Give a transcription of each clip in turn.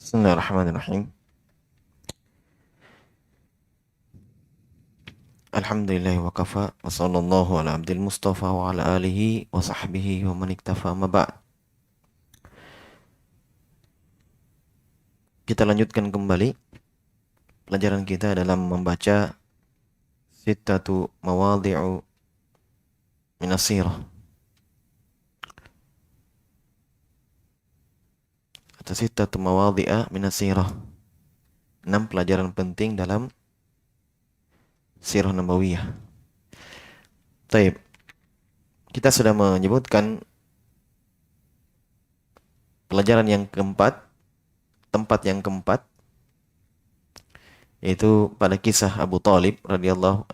Bismillahirrahmanirrahim. Alhamdulillahi wa kafa wa sallallahu ala abdil mustafa wa ala alihi wa sahbihi wa man iktafa amma ba'd. Kita lanjutkan kembali pelajaran kita dalam membaca sittatu mawadhi'u minas sirah atau sittatu mawadhi'a minas sirah. 6 pelajaran penting dalam sirah nabawiyah. Baik. Kita sudah menyebutkan pelajaran yang keempat, tempat yang keempat, yaitu pada kisah Abu Talib radhiyallahu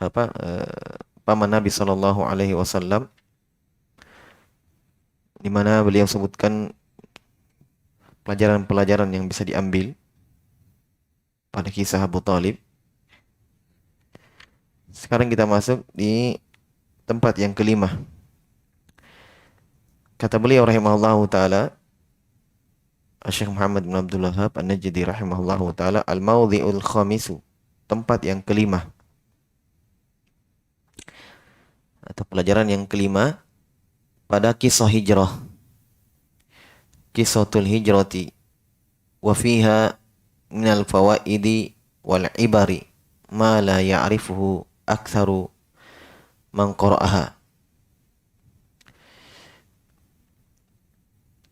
paman Nabi sallallahu alaihi wasallam, di mana beliau sebutkan pelajaran-pelajaran yang bisa diambil pada kisah Abu Talib. Sekarang kita masuk di tempat yang kelima. Kata beliau rahimahullahu taala, Syekh Muhammad bin Abdul Wahhab An-Najdi rahimahullahu taala, al-mawdhi'ul khamisu, tempat yang kelima atau pelajaran yang kelima pada kisah hijrah. Qissatul hijrati wa fiha minal fawaidi wal ibari ma la ya'rifuhu aktsaru man qara'aha.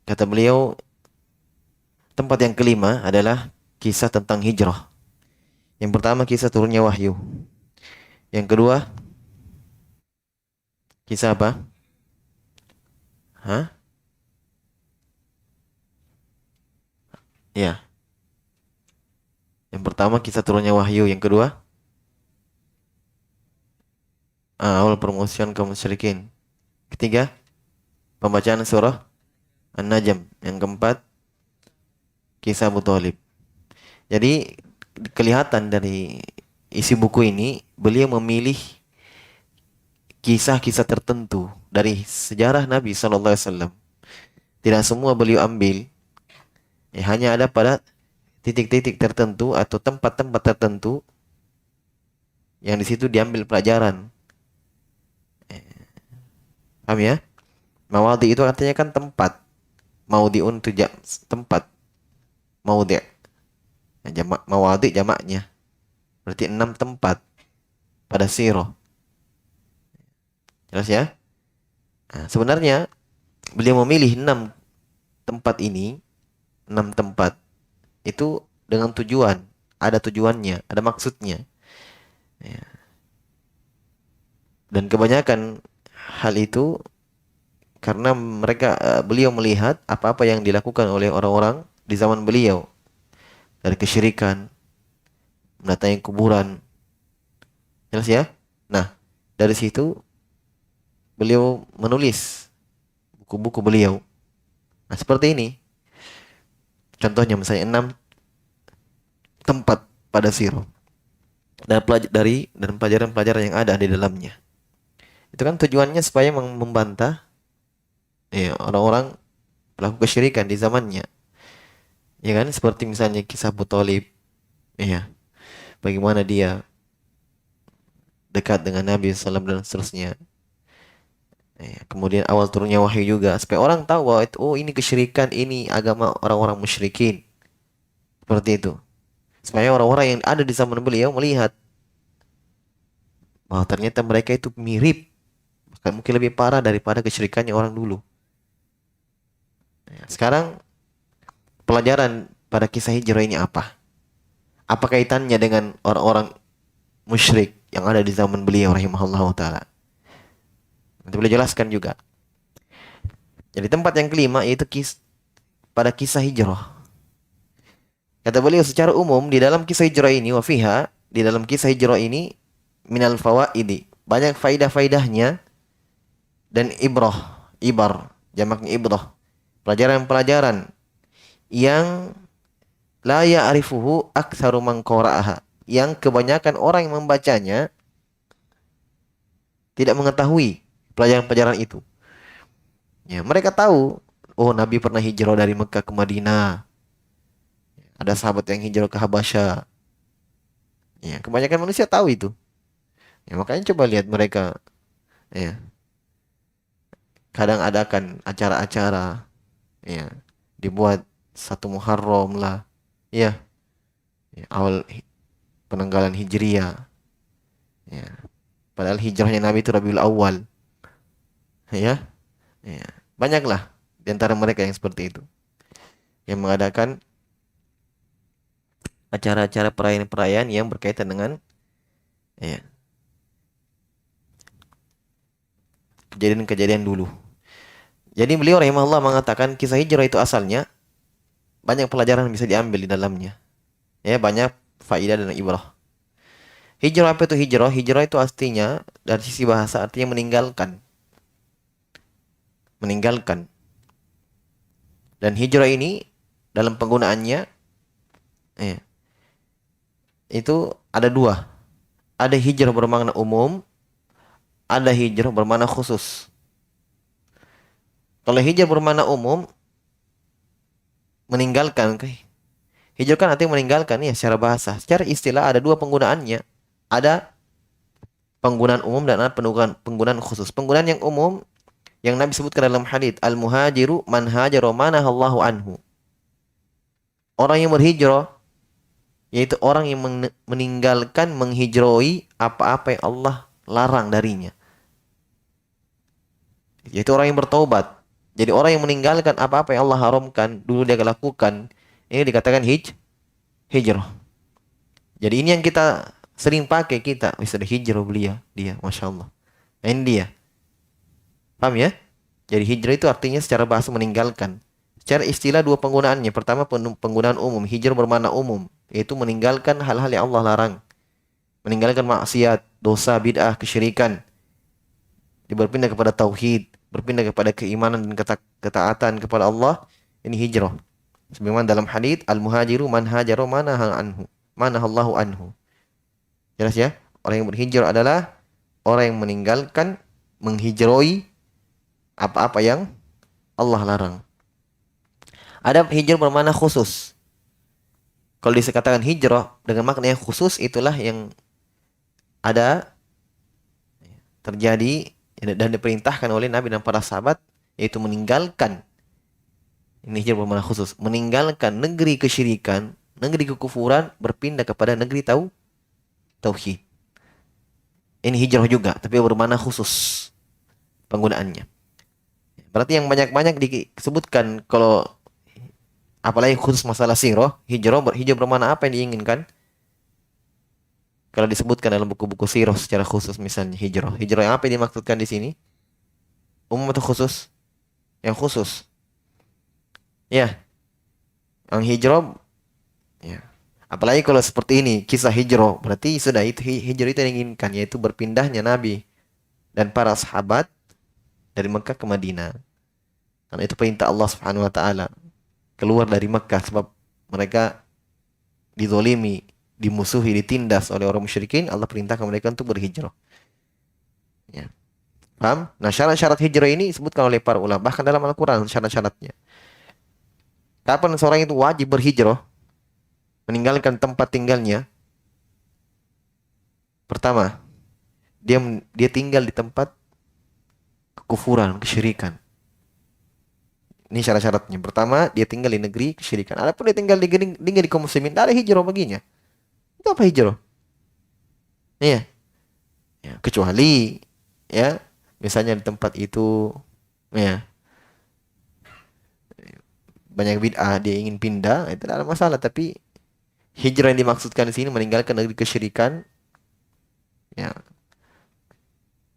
Kata beliau, tempat yang kelima adalah kisah tentang hijrah. Yang pertama, kisah turunnya wahyu. Yang kedua, kisah apa? Hah? Ya. Yang pertama, kisah turunnya wahyu. Yang kedua, awal permusuhan kaum musyrikin. Ketiga, pembacaan surah An-Najm. Yang keempat, kisah Abu Thalib. Jadi kelihatan dari isi buku ini, beliau memilih kisah-kisah tertentu dari sejarah Nabi Sallallahu Alaihi Wasallam. Tidak semua beliau ambil, hanya ada pada titik-titik tertentu atau tempat-tempat tertentu yang di situ diambil pelajaran. Paham ya? Mawadhi itu artinya kan tempat. Maudhi'un itu tempat. Maudhi'. Mawadhi jamaknya. Berarti 6 tempat pada sirah. Jelas ya? Nah, sebenarnya beliau memilih 6 tempat ini, 6 tempat itu dengan tujuan. Ada tujuannya, ada maksudnya. Ya. Dan kebanyakan hal itu karena beliau melihat apa-apa yang dilakukan oleh orang-orang di zaman beliau, dari kesyirikan, mendatangi kuburan. Jelas ya? Nah, dari situ beliau menulis buku-buku beliau. Nah, seperti ini. Contohnya misalnya 6 tempat pada sirah. Dan pelajaran-pelajaran yang ada di dalamnya. Itu kan tujuannya supaya membantah orang-orang pelaku kesyirikan di zamannya. Ya kan? Seperti misalnya kisah Abu Thalib. Ya. Bagaimana dia dekat dengan Nabi SAW dan seterusnya. Ya, kemudian awal turunnya wahyu juga supaya orang tahu bahwa itu, ini kesyirikan, ini agama orang-orang musyrikin. Seperti itu. Supaya orang-orang yang ada di zaman beliau melihat bahwa ternyata mereka itu mirip, bahkan mungkin lebih parah daripada kesyirikannya orang dulu. Ya, sekarang pelajaran pada kisah hijrah ini apa? Apa kaitannya dengan orang-orang musyrik yang ada di zaman beliau rahimahullah ta'ala? Nanti boleh jelaskan juga. Jadi tempat yang kelima yaitu pada kisah hijrah. Kata beliau secara umum di dalam kisah hijrah ini, wafiha, di dalam kisah hijrah ini, minal fawaidi, banyak faidah-faidahnya, dan ibar, jamaknya ibrah, pelajaran-pelajaran yang la ya'rifuhu aktsaru man qara'aha, yang kebanyakan orang yang membacanya tidak mengetahui pelajaran-pelajaran itu. Ya, mereka tahu, oh Nabi pernah hijrah dari Mekah ke Madinah. Ada sahabat yang hijrah ke Habasyah. Ya, kebanyakan manusia tahu itu. Ya, makanya coba lihat mereka, ya, kadang adakan acara-acara, ya, dibuat satu Muharram lah, ya, ya, awal penanggalan Hijriah, ya. Padahal hijrahnya Nabi itu Rabiul Awal, ya, ya. Banyaklah di antara mereka yang seperti itu, yang mengadakan acara-acara perayaan-perayaan yang berkaitan dengan, ya, kejadian-kejadian dulu. Jadi beliau rahimahullah mengatakan kisah hijrah itu asalnya banyak pelajaran yang bisa diambil di dalamnya. Ya, banyak faidah dan ibrah. Hijrah apa itu hijrah? Hijrah itu artinya dari sisi bahasa artinya meninggalkan. Meninggalkan. Dan hijrah ini dalam penggunaannya, ya, itu ada dua. Ada hijrah bermakna umum, ada hijrah bermakna khusus. Kalau hijrah bermakna umum, meninggalkan. Hijrah kan artinya meninggalkan ya secara bahasa. Secara istilah ada dua penggunaannya. Ada penggunaan umum dan ada penggunaan khusus. Penggunaan yang umum yang Nabi sebutkan dalam hadits, al-muhajiru man hajara manahallahu anhu. Orang yang berhijrah yaitu orang yang meninggalkan menghijrahi apa-apa yang Allah larang darinya. Yaitu orang yang bertaubat. Jadi orang yang meninggalkan apa-apa yang Allah haramkan dulu dia lakukan, ini dikatakan hijrah. Jadi ini yang kita sering pakai kita, bisa ada hijrah dia, masya Allah. Nah, ini dia, paham ya? Jadi hijrah itu artinya secara bahasa meninggalkan. Secara istilah dua penggunaannya. Pertama penggunaan umum, hijrah bermakna umum, yaitu meninggalkan hal-hal yang Allah larang, meninggalkan maksiat, dosa, bid'ah, kesyirikan, berpindah kepada tauhid, berpindah kepada keimanan dan ketaatan kepada Allah. Ini hijrah. Sebagaimana dalam hadits, al-muhajiru man hajara manahallahu anhu. Jelas ya? Orang yang berhijrah adalah orang yang meninggalkan menghijrahi apa-apa yang Allah larang. Ada hijrah bermakna khusus. Kalau dikatakan hijrah dengan makna yang khusus, itulah yang ada terjadi dan diperintahkan oleh Nabi dan para sahabat, yaitu meninggalkan. Ini hijrah bermakna khusus, meninggalkan negeri kesyirikan, negeri kekufuran, berpindah kepada negeri tauhid. Ini hijrah juga, tapi bermakna khusus penggunaannya. Berarti yang banyak-banyak disebutkan kalau apalagi khusus masalah sirah, hijrah bermakna apa yang diinginkan? Kalau disebutkan dalam buku-buku sirah secara khusus misalnya hijrah. Hijrah yang apa yang dimaksudkan di sini? Umum atau khusus? Yang khusus. Ya. Yang hijrah, ya. Apalagi kalau seperti ini, kisah hijrah, berarti sudah itu hijrah itu yang diinginkan, yaitu berpindahnya Nabi dan para sahabat dari Mekah ke Madinah. Karena itu perintah Allah Subhanahu wa taala. Keluar dari Mekah sebab mereka dizolimi, dimusuhi, ditindas oleh orang musyrikin. Allah perintahkan mereka untuk berhijrah. Ya. Paham? Nah, syarat-syarat hijrah ini disebutkan oleh para ulama, bahkan dalam Al-Quran syarat-syaratnya. Kapan seorang itu wajib berhijrah? Meninggalkan tempat tinggalnya. Pertama, dia tinggal di tempat kekufuran, kesyirikan. Ini syarat-syaratnya. Pertama, dia tinggal di negeri kesyirikan. Adapun dia tinggal di kaum muslimin, tidak ada hijrah baginya. Itu apa hijrah? Iya. Ya, kecuali ya, misalnya di tempat itu ya banyak bid'ah, dia ingin pindah, itu tidak ada masalah. Tapi hijrah yang dimaksudkan di sini meninggalkan negeri kesyirikan, ya,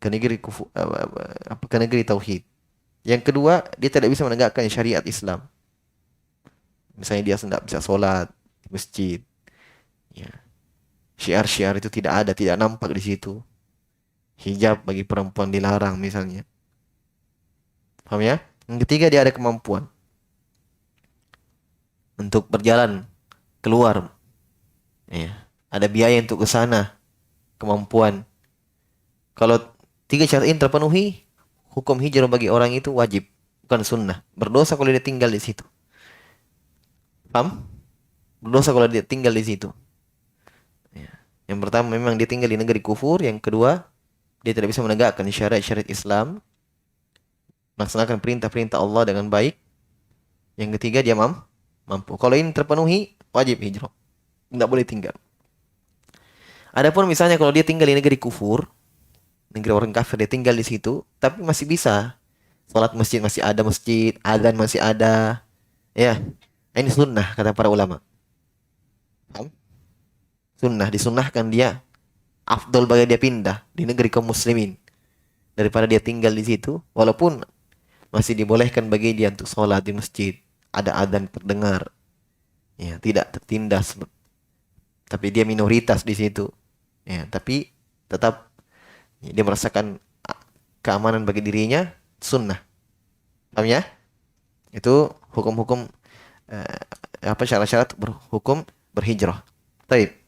ke negeri ke negeri tauhid. Yang kedua, dia tidak bisa menegakkan syariat Islam. Misalnya dia tidak bisa sholat di masjid, ya. Syiar-syiar itu tidak ada, tidak nampak di situ. Hijab bagi perempuan dilarang misalnya. Paham ya? Yang ketiga, dia ada kemampuan untuk berjalan keluar. Ya. Ada biaya untuk ke sana, kemampuan. Kalau tiga syarat ini terpenuhi, hukum hijrah bagi orang itu wajib, bukan sunnah. Berdosa kalau dia tinggal di situ. Paham? Berdosa kalau dia tinggal di situ. Ya. Yang pertama memang dia tinggal di negeri kufur, yang kedua dia tidak bisa menegakkan syariat-syariat Islam, melaksanakan perintah-perintah Allah dengan baik. Yang ketiga dia mampu. Kalau ini terpenuhi, wajib hijrah. Tidak boleh tinggal. Adapun misalnya kalau dia tinggal di negeri kufur, negeri orang kafir, dia tinggal di situ, tapi masih bisa. Salat masjid masih ada masjid, adzan masih ada. Ya, ini sunnah kata para ulama. Paham? Sunnah, disunnahkan dia. Afdol bagi dia pindah di negeri kaum muslimin daripada dia tinggal di situ, walaupun masih dibolehkan bagi dia untuk sholat di masjid, ada adzan terdengar, ya tidak tertindas, tapi dia minoritas di situ, ya tapi tetap dia merasakan keamanan bagi dirinya, sunnah. Paham ya? Itu hukum-hukum syarat-syarat berhukum berhijrah. Baik.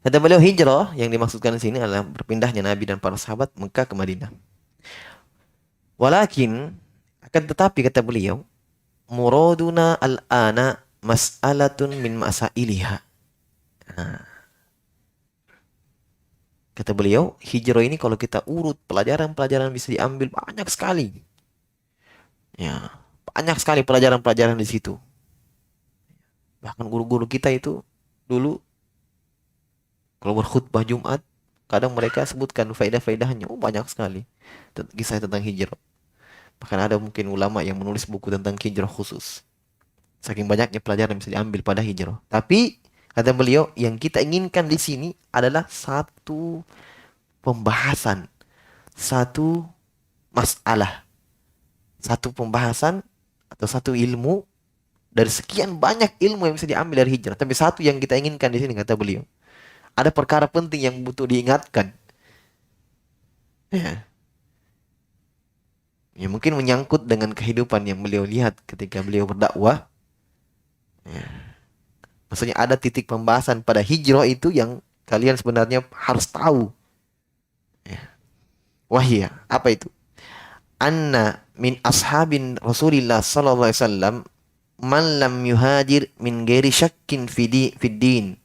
Kata beliau hijrah yang dimaksudkan di sini adalah berpindahnya Nabi dan para sahabat Mekah ke Madinah. Walakin akan tetapi kata beliau, muraduna al-ana mas'alatun min masailiha. Nah, kata beliau, hijrah ini kalau kita urut pelajaran-pelajaran bisa diambil banyak sekali. Ya, banyak sekali pelajaran-pelajaran di situ. Bahkan guru-guru kita itu dulu kalau berkhutbah Jumat, kadang mereka sebutkan faedah-faedahnya. Oh, banyak sekali. Kisah tentang hijrah. Bahkan ada mungkin ulama yang menulis buku tentang hijrah khusus. Saking banyaknya pelajaran yang bisa diambil pada hijrah. Tapi, kata beliau, yang kita inginkan di sini adalah satu pembahasan. Satu masalah. Satu pembahasan atau satu ilmu dari sekian banyak ilmu yang bisa diambil dari hijrah. Tapi satu yang kita inginkan di sini, kata beliau. Ada perkara penting yang butuh diingatkan. Ya. Ya mungkin menyangkut dengan kehidupan yang beliau lihat ketika beliau berdakwah. Ya. Maksudnya ada titik pembahasan pada hijrah itu yang kalian sebenarnya harus tahu. Ya. Wahia, apa itu? Anna min ashabin Rasulillah sallallahu alaihi wasallam man lam yuhajir min ghairi syakkin fid din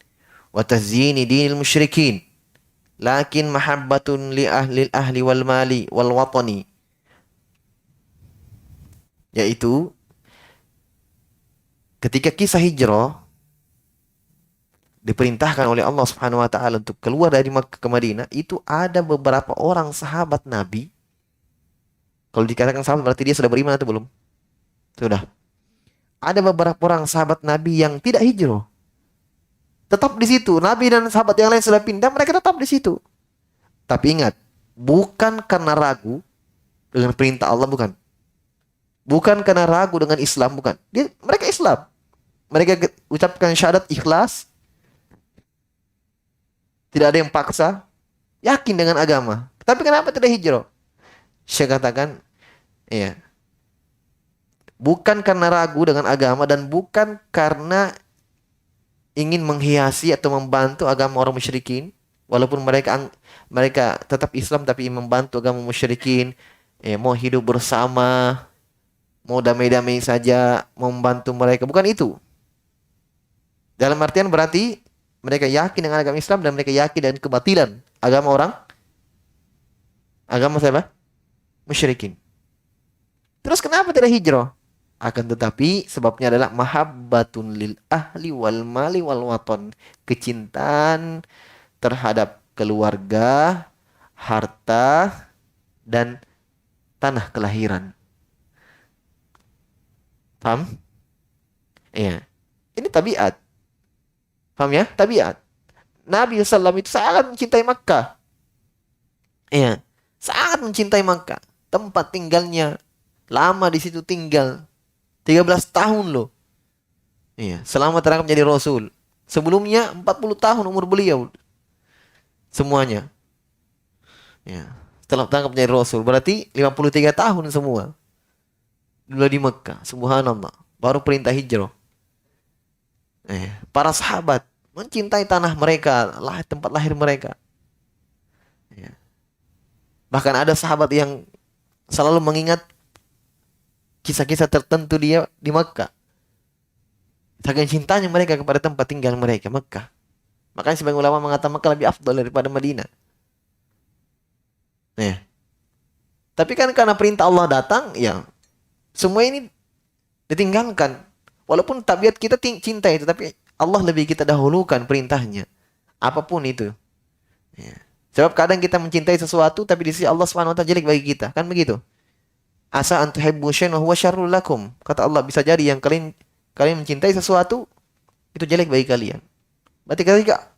wa tazyini dinil musyrikin lakin mahabbatun li ahli wal mali wal watani, yaitu ketika kisah hijrah diperintahkan oleh Allah Subhanahu wa taala untuk keluar dari Makkah ke Madinah, itu ada beberapa orang sahabat Nabi. Kalau dikatakan sahabat berarti dia sudah beriman atau belum? Sudah. Ada beberapa orang sahabat Nabi yang tidak hijrah. Tetap di situ. Nabi dan sahabat yang lain sudah pindah, mereka tetap di situ. Tapi ingat, bukan karena ragu dengan perintah Allah, bukan. Bukan karena ragu dengan Islam, bukan. Mereka Islam. Mereka ucapkan syahadat ikhlas. Tidak ada yang paksa. Yakin dengan agama. Tapi kenapa tidak hijrah? Saya katakan, ya, bukan karena ragu dengan agama dan bukan karena ingin menghiasi atau membantu agama orang musyrikin, walaupun mereka tetap Islam tapi membantu agama musyrikin, ya, mau hidup bersama, mau damai-damai saja, mau membantu mereka, bukan itu. Dalam artian berarti mereka yakin dengan agama Islam dan mereka yakin dengan kebatilan agama siapa? Musyrikin. Terus kenapa tidak hijrah? Akan tetapi sebabnya adalah mahabbatun lil ahli wal mali wal waton. Kecintaan terhadap keluarga, harta, dan tanah kelahiran. Paham? Iya. Ini tabiat. Paham ya? Tabiat. Nabi SAW itu sangat mencintai Makkah. Iya. Sangat mencintai Makkah. Tempat tinggalnya. Lama di situ tinggal. 13 tahun loh. Iya, selama terangkat menjadi Rasul. Sebelumnya 40 tahun umur beliau. Semuanya. Ya, setelah terangkat menjadi Rasul. Berarti 53 tahun semua. Dulu di Mekah. Subhanallah. Baru perintah hijrah. Para sahabat mencintai tanah mereka, tempat lahir mereka. Ya. Bahkan ada sahabat yang selalu mengingat kisah-kisah tertentu dia di Makkah. Saking cintanya mereka kepada tempat tinggal mereka, Mekah. Makanya sebagian ulama mengatakan Mekah lebih afdal daripada Madinah. Ya. Tapi kan karena perintah Allah datang, ya semua ini ditinggalkan. Walaupun tabiat kita cinta itu, tapi Allah lebih kita dahulukan perintahnya. Apapun itu. Ya. Sebab kadang kita mencintai sesuatu, tapi di sisi Allah SWT jelek bagi kita. Kan begitu? Asa an tuhibbu syai'an wa huwa syarrul lakum. Kata Allah, bisa jadi yang kalian mencintai sesuatu, itu jelek bagi kalian. Berarti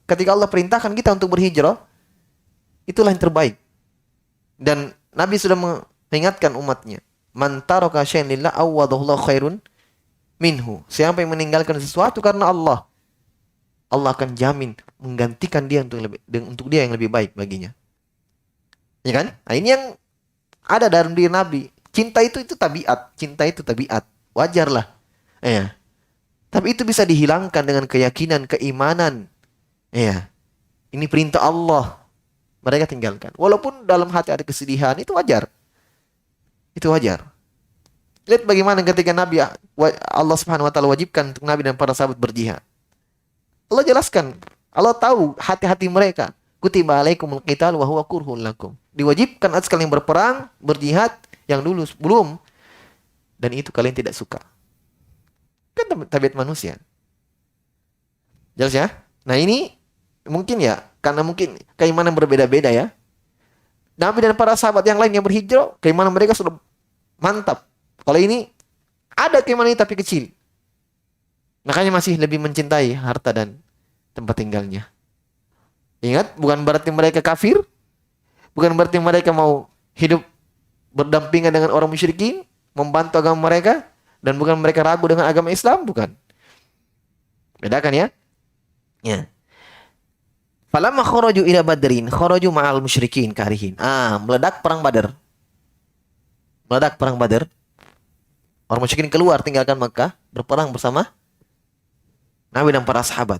ketika Allah perintahkan kita untuk berhijrah, itulah yang terbaik. Dan Nabi sudah mengingatkan umatnya, man taraka syai'an lillah awwadahullahu khairun minhu. Siapa yang meninggalkan sesuatu karena Allah, Allah akan jamin menggantikan dia untuk dia yang lebih baik baginya. Ya kan? Nah, ini yang ada dalam diri Nabi. Cinta itu tabiat, cinta itu tabiat. Wajarlah. Ya. Tapi itu bisa dihilangkan dengan keyakinan, keimanan. Ya. Ini perintah Allah. Mereka tinggalkan. Walaupun dalam hati ada kesedihan, itu wajar. Itu wajar. Lihat bagaimana ketika Nabi Allah Subhanahu wa taala wajibkan untuk Nabi dan para sahabat berjihad. Allah jelaskan, Allah tahu hati-hati mereka. Kutiba alaikumul qital wa huwa kurhun lakum. Diwajibkan atas kalian berperang, berjihad yang dulu belum, dan itu kalian tidak suka. Kan tabiat manusia. Jelas ya? Nah, ini mungkin ya, karena mungkin keimanan berbeda-beda ya. Nabi dan para sahabat yang lain yang berhijrah, keimanan mereka sudah mantap. Kalau ini ada keimanan tapi kecil. Makanya masih lebih mencintai harta dan tempat tinggalnya. Ingat, bukan berarti mereka kafir. Bukan berarti mereka mau hidup berdampingan dengan orang musyrikin, membantu agama mereka. Dan bukan mereka ragu dengan agama Islam, bukan. Bedakan ya. Ya. Falamma kharaju ila badrin, kharaju ma'al musyrikin karihin. Meledak perang Badar. Meledak perang Badar. Orang musyrikin keluar tinggalkan Mekah, berperang bersama Nabi dan para sahabat.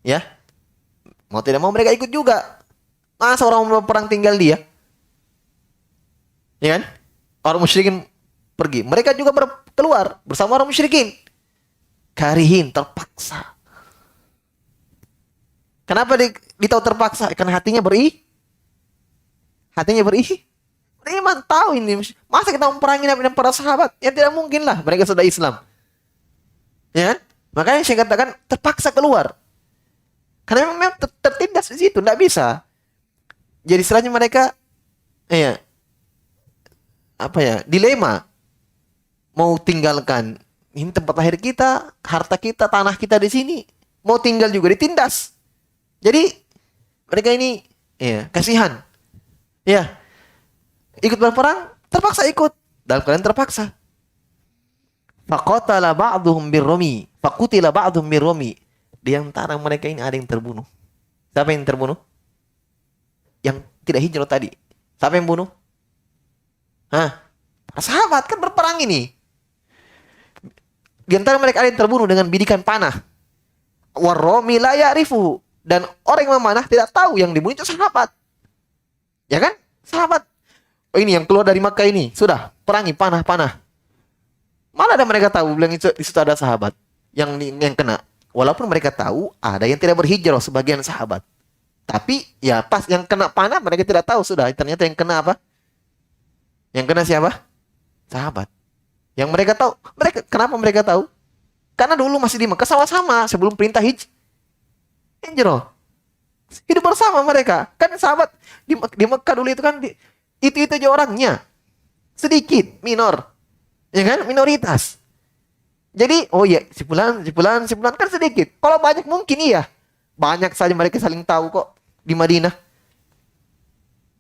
Ya. Mau tidak mau mereka ikut juga. Masa orang mau perang tinggal dia? Ya kan? Orang musyrikin pergi. Mereka juga keluar bersama orang musyrikin. Karihin, terpaksa. Kenapa ditahu terpaksa? Karena hatinya beriman, tahu ini. Masa kita memperangi Nabi dan para sahabat? Ya tidak mungkin lah. Mereka sudah Islam. Ya kan? Makanya saya katakan terpaksa keluar. Karena memang tertindas di situ, tidak bisa. Jadi istilahnya mereka, dilema. Mau tinggalkan ini tempat lahir kita, harta kita, tanah kita di sini. Mau tinggal juga ditindas. Jadi mereka ini, kasihan. Ya, ikut berperang, terpaksa ikut. Dalam keadaan terpaksa. Faqatala ba'duhum birrami. Faqutila ba'duhum birrami. Di antara mereka ini ada yang terbunuh. Siapa yang terbunuh? Yang tidak hijrah tadi. Siapa yang bunuh? Para sahabat kan berperang ini. Di antara mereka ada yang terbunuh dengan bidikan panah. Warrami la ya'rifu. Dan orang yang memanah tidak tahu yang dibunuh itu sahabat. Ya kan? Sahabat. Oh, ini yang keluar dari Makkah ini. Sudah, perangi panah-panah. Mana ada mereka tahu bilang itu di situ ada sahabat yang kena. Walaupun mereka tahu ada yang tidak berhijrah sebagian sahabat. Tapi ya pas yang kena panah mereka tidak tahu sudah. Ternyata yang kena apa? Yang kena siapa? Sahabat. Yang mereka tahu. Kenapa mereka tahu? Karena dulu masih di Mekah sama-sama sebelum perintah hijrah. Hidup bersama mereka. Kan sahabat di Mekah dulu itu kan itu aja orangnya. Sedikit, minor. Ya kan? Minoritas. Jadi, si fulan kan sedikit. Kalau banyak mungkin iya. Banyak saja mereka saling tahu kok di Madinah.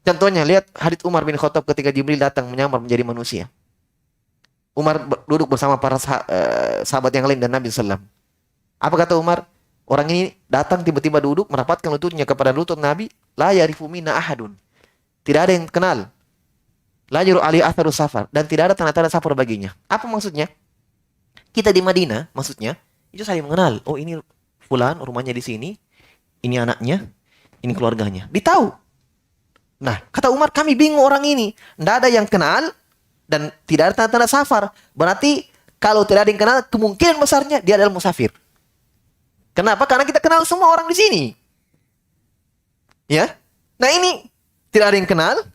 Contohnya, lihat hadits Umar bin Khattab ketika Jibril datang menyamar menjadi manusia. Umar duduk bersama para sahabat yang lain dan Nabi SAW. Apa kata Umar? Orang ini datang tiba-tiba duduk, merapatkan lututnya kepada lutut Nabi. La yarifu minna ahadun. Tidak ada yang kenal. La yuru ali atharu safar. Dan tidak ada tanda-tanda safar baginya. Apa maksudnya? Kita di Madinah, maksudnya, itu saling mengenal. Oh, ini fulan, rumahnya di sini. Ini anaknya. Ini keluarganya. Ditahu. Nah, kata Umar, kami bingung orang ini. Tidak ada yang kenal. Dan tidak ada tanda-tanda safar. Berarti Kalau tidak ada yang kenal, kemungkinan besarnya dia adalah musafir. Kenapa? Karena kita kenal semua orang di sini. Ya. Nah ini tidak ada yang kenal,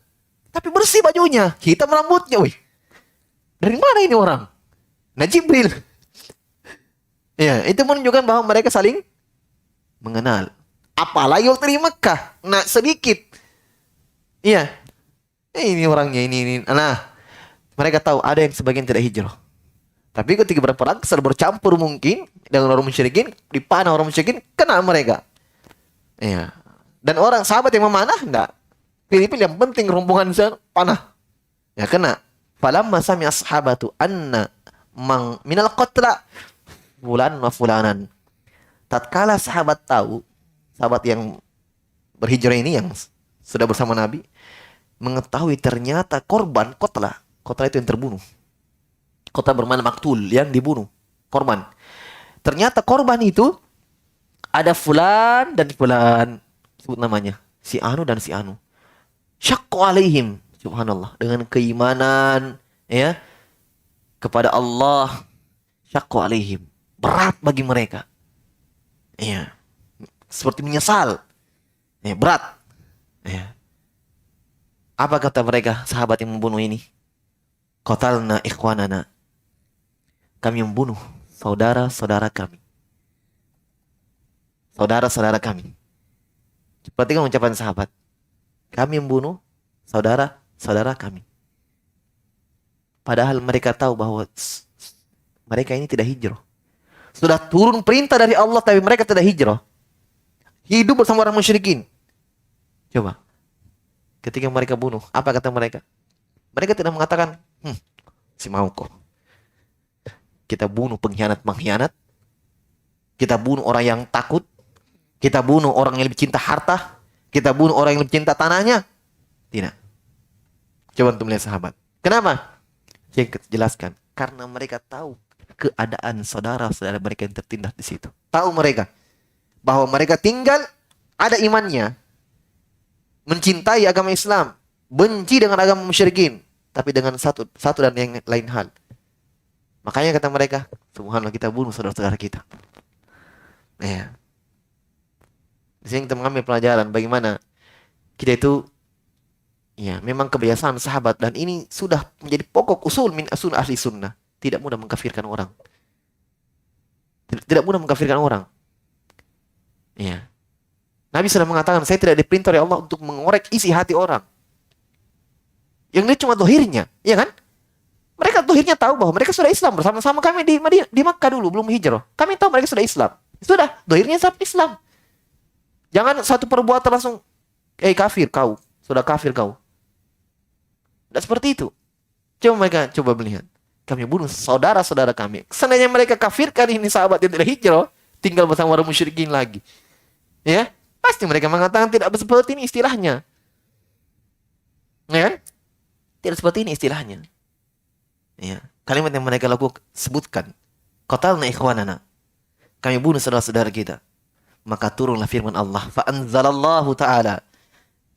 tapi bersih bajunya, hitam rambutnya. Wih, dari mana ini orang? Nah Jibril. Ya, itu menunjukkan bahwa mereka saling mengenal. Apalagi waktu di Mekah. Nah, sedikit. Iya. Ini orangnya, ini. Nah, mereka tahu ada yang sebagian tidak hijrah. Tapi ketika berperang, bercampur mungkin dengan orang musyrikin, dipanah orang musyrikin, kena mereka. Iya. Dan orang sahabat yang memanah, enggak. Pilih-pilih yang penting rombongan panah. Ya, kena. Falamma sami ashabatu anna minal qatla fulan wa fulanan. Tatkala sahabat tahu, sahabat yang berhijrah ini yang sudah bersama Nabi, mengetahui ternyata korban qatla. Qatla itu yang terbunuh. Qatla bermakna maktul, yang dibunuh. Korban. Ternyata korban itu ada fulan dan fulan. Sebut namanya. Si Anu dan si Anu. Syaqqu alaihim. Subhanallah. Dengan keimanan. Ya. Kepada Allah. Syaqqu alaihim. Berat bagi mereka. Ya. Seperti menyesal. Ya, berat. Ya. Apa kata mereka, sahabat yang membunuh ini? Qatalna ikhwanana. Kami membunuh saudara-saudara kami. Saudara-saudara kami. Perhatikan ucapan sahabat. Kami membunuh saudara-saudara kami. Padahal mereka tahu bahwa mereka ini tidak hijrah. Sudah turun perintah dari Allah, tapi mereka tidak hijrah. Hidup bersama orang musyrikin. Coba. Ketika mereka bunuh, apa kata mereka? Mereka tidak mengatakan, si mau kok. Kita bunuh pengkhianat-pengkhianat. Kita bunuh orang yang takut. Kita bunuh orang yang lebih cinta harta. Kita bunuh orang yang lebih cinta tanahnya. Tidak. Coba untuk melihat sahabat. Kenapa? Saya jelaskan. Karena mereka tahu keadaan saudara-saudara mereka yang tertindas di situ. Tahu mereka bahwa mereka tinggal ada imannya. Mencintai agama Islam. Benci dengan agama musyrikin. Tapi dengan satu dan yang lain hal. Makanya kata mereka, subhanallah kita bunuh saudara-saudara kita. Ya. Di sini kita mengambil pelajaran bagaimana kita itu, ya memang kebiasaan sahabat dan ini sudah menjadi pokok usul min usul ahli sunnah. Tidak mudah mengkafirkan orang. Tidak mudah mengkafirkan orang. Ya. Nabi sudah mengatakan, saya tidak diperintah oleh Allah untuk mengorek isi hati orang. Yang dia cuma dohirnya, ya kan? Mereka dohirnya tahu bahwa mereka sudah Islam bersama-sama kami di Makkah dulu, belum hijrah. Kami tahu mereka sudah Islam. Sudah, dohirnya sama Islam. Jangan satu perbuatan langsung, kafir kau, sudah kafir kau. Tidak seperti itu. Coba melihat. Kami bunuh saudara-saudara kami. Seandainya mereka kafirkan ini sahabat yang tidak hijrah, tinggal bersama orang musyrikin lagi. Ya, pasti mereka mengatakan tidak seperti ini istilahnya. Ya kan? Tidak seperti ini istilahnya. Ya, kalimat yang mereka sebutkan, qatalna ikhwanana. Kami bunuh saudara-saudara kita. Maka turunlah firman Allah, fa anzalallahu ta'ala.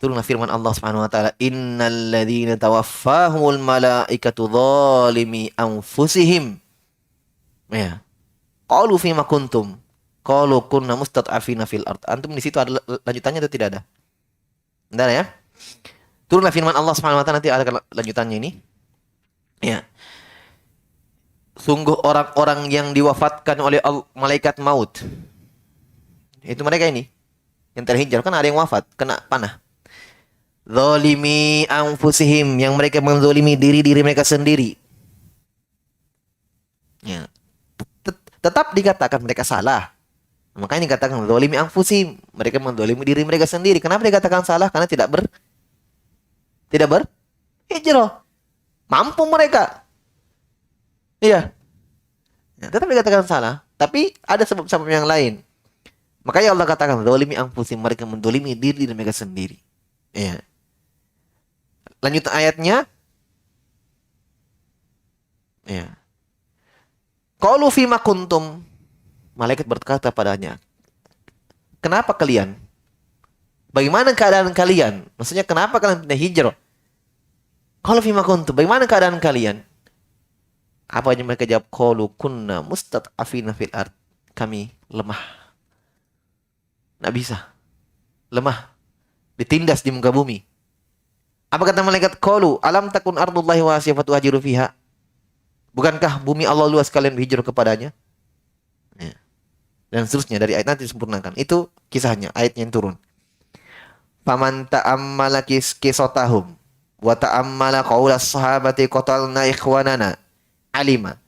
Turunlah firman Allah Subhanahu wa taala, innal ladzina tawaffahumul malaikatu dzalimi anfusihim. Ya. Qalu fima kuntum? Qalu kunna mustad'afina fil ard. Antum di situ ada lanjutannya atau tidak ada? Bentar ya. Turunlah firman Allah Subhanahu wa taala, nanti ada lanjutannya ini. Ya. Sungguh orang-orang yang diwafatkan oleh malaikat maut. Itu mereka ini yang terhijrah, kan ada yang wafat kena panah. Zalimi anfusihim, yang mereka menzalimi diri mereka sendiri. Ya. Tetap dikatakan mereka salah. Makanya dikatakan zalimi anfusihim, mereka menzalimi diri mereka sendiri. Kenapa dikatakan salah? Karena tidak berhijrah. Mampu mereka. Iya. Ya, tetap dikatakan salah, tapi ada sebab-sebab yang lain. Makanya Allah katakan zalimi anfusihim, mereka menzalimi diri mereka sendiri. Iya. Lanjut ayatnya. Ya. Qalu fima kuntum. Malaikat berkata padanya, kenapa kalian? Bagaimana keadaan kalian? Maksudnya kenapa kalian tidak hijrah? Qalu fima kuntum. Bagaimana keadaan kalian? Apa yang mereka jawab? Qalu kunna mustad'afina fil ard. Kami lemah. Nggak bisa. Lemah. Ditindas di muka bumi. Apa kata malaikat? Qalu alam takun ardullahi wasi'ah fatuhajiru fiha. Bukankah bumi Allah luas kalian berhijrah kepadanya? Ya. Dan seterusnya dari ayat nanti disempurnakan. Itu kisahnya, ayatnya yang turun. Faman ta'ammala kisotahum wa ta'ammala qawla sahabati qatalna ikhwanana alima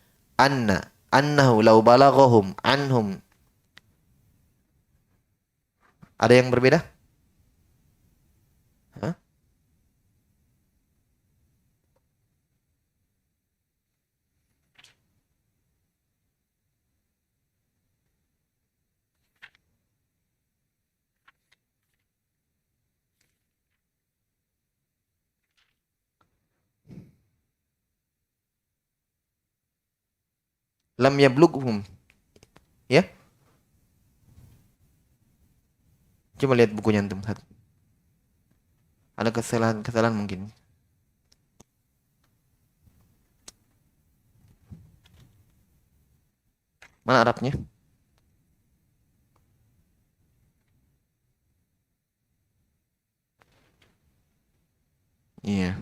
annahu law balaghahum anhum. Ada yang berbeda? Hah? Lam yablughum. Ya? Coba lihat bukunya antum. Ada kesalahan mungkin. Mana Arabnya? Iya.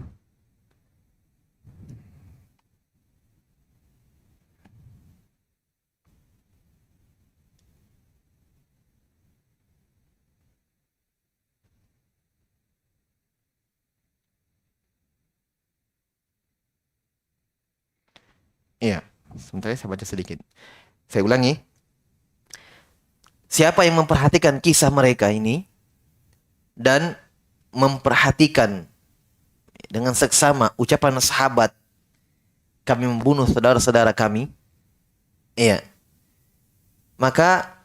Iya. Sebentar saya baca sedikit. Saya ulangi. Siapa yang memperhatikan kisah mereka ini dan memperhatikan dengan seksama ucapan sahabat, kami membunuh saudara-saudara kami, iya, maka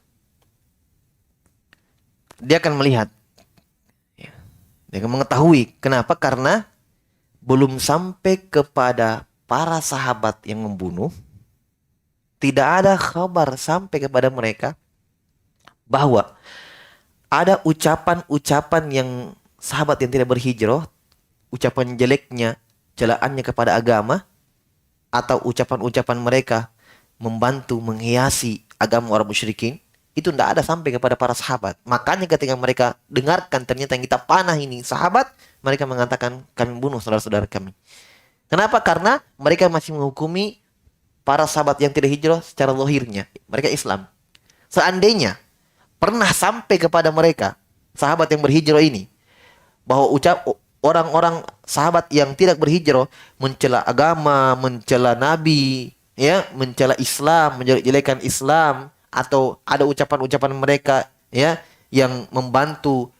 dia akan melihat, ya, dia akan mengetahui. Kenapa? Karena belum sampai kepada para sahabat yang membunuh, tidak ada kabar sampai kepada mereka bahwa ada ucapan-ucapan yang sahabat yang tidak berhijrah, ucapan jeleknya, celaannya kepada agama, atau ucapan-ucapan mereka membantu menghiasi agama orang musyrikin, itu tidak ada sampai kepada para sahabat. Makanya ketika mereka dengarkan ternyata yang kita panah ini sahabat, mereka mengatakan kami bunuh saudara-saudara kami. Kenapa? Karena mereka masih menghukumi para sahabat yang tidak hijrah secara lahirnya. Mereka Islam. Seandainya pernah sampai kepada mereka sahabat yang berhijrah ini bahwa orang-orang sahabat yang tidak berhijrah mencela agama, mencela nabi, ya, mencela Islam, menjelek-jelekan Islam, atau ada ucapan-ucapan mereka, ya, yang membantu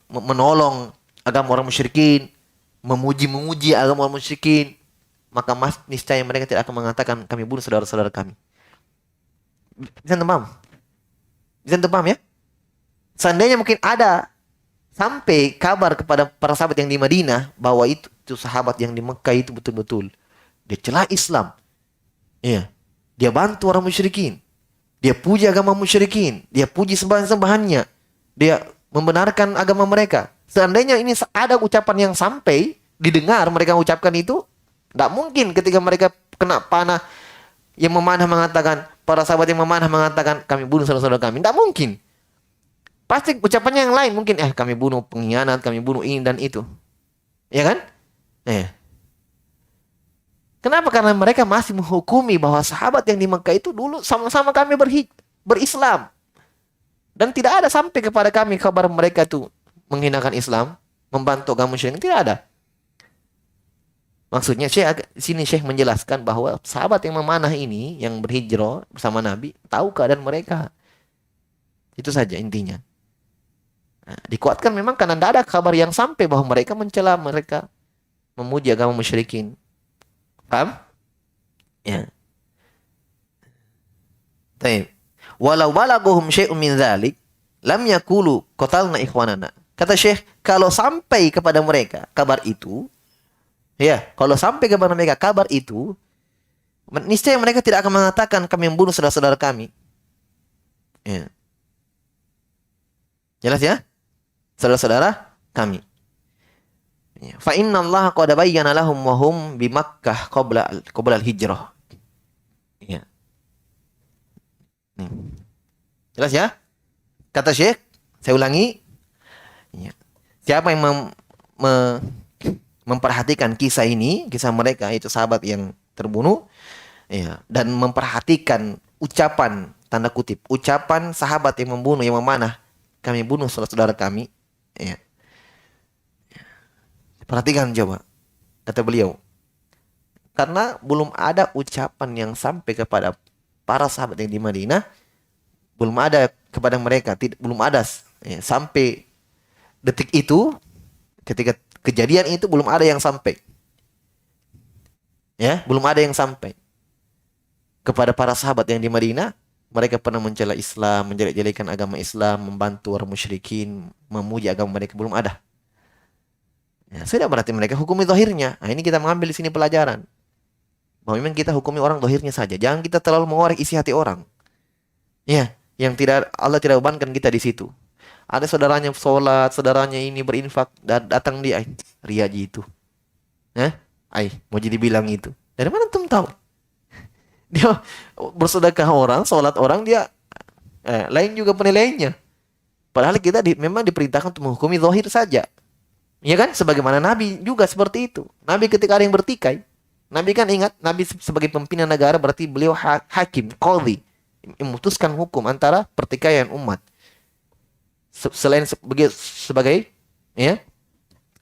menolong agama orang musyrikin, memuji-memuji agama orang musyrikin, maka niscaya mereka tidak akan mengatakan kami bunuh saudara-saudara kami. Bisa paham? Bisa paham ya? Seandainya mungkin ada sampai kabar kepada para sahabat yang di Madinah bahwa itu sahabat yang di Mekah itu betul-betul dia celah Islam. Iya. Dia bantu orang musyrikin. Dia puji agama musyrikin. Dia puji sembahan-sembahannya. Dia membenarkan agama mereka. Seandainya ini ada ucapan yang sampai didengar mereka ucapkan itu, tidak mungkin ketika mereka kena panah yang memanah mengatakan, para sahabat yang memanah mengatakan kami bunuh saudara-saudara kami. Tidak mungkin. Pasti ucapannya yang lain mungkin, kami bunuh pengkhianat, kami bunuh ini dan itu. Ya kan? Kenapa? Karena mereka masih menghukumi bahwa sahabat yang di Mekah itu dulu sama-sama kami berislam. Dan tidak ada sampai kepada kami kabar mereka itu menghinakan Islam, membantu agama musyrik. Tidak ada. Maksudnya sini Syekh menjelaskan bahwa sahabat yang memanah ini, yang berhijrah bersama Nabi, tahu keadaan mereka. Itu saja intinya. Nah, dikuatkan memang karena tidak ada kabar yang sampai bahwa mereka mencela, mereka memuji agama musyrikin. Paham? Ya. Baik. Walau balaguhum syai'un min dzalik lam yaqulu qatalna ikhwanana. Kata Syekh, kalau sampai kepada mereka kabar itu, ya, kalau sampai kepada mereka kabar itu, niscaya mereka tidak akan mengatakan kami membunuh saudara-saudara kami. Ya. Jelas ya? Saudara-saudara kami. Fa inna Allah qad bayyana lahum wa hum bi Makkah qabla al-hijrah. Ya. Nih. Jelas ya? Kata Syekh, saya ulangi. Ya. Siapa yang memperhatikan kisah ini, kisah mereka itu sahabat yang terbunuh, ya, dan memperhatikan ucapan tanda kutip, ucapan sahabat yang membunuh, yang memanah, kami bunuh saudara-saudara kami, ya. Perhatikan coba, kata beliau, karena belum ada ucapan yang sampai kepada para sahabat yang di Madinah, belum ada kepada mereka, belum ada, ya, sampai detik itu, ketika kejadian itu belum ada yang sampai, ya, belum ada yang sampai kepada para sahabat yang di Madinah. Mereka pernah mencela Islam, menjelek-jelekan agama Islam, membantu orang musyrikin, memuji agama mereka, belum ada. Ya, sudah berarti mereka hukumi zahirnya. Nah, ini kita mengambil di sini pelajaran. Bahwa memang kita hukumi orang zahirnya saja. Jangan kita terlalu mengorek isi hati orang. Ya, yang tidak, Allah tidak bebankan kita di situ. Ada saudaranya sholat, saudaranya ini berinfak, datang dia, riaji itu. Mau jadi bilang itu. Dari mana antum tahu? Dia bersedekah orang, sholat orang, dia lain juga penilaiannya. Padahal kita memang diperintahkan untuk menghukumi zahir saja. Ya kan? Sebagaimana Nabi juga seperti itu. Nabi ketika ada yang bertikai, Nabi kan ingat, Nabi sebagai pimpinan negara berarti beliau hakim, qadhi, memutuskan hukum antara pertikaian umat. Selain sebagai ya,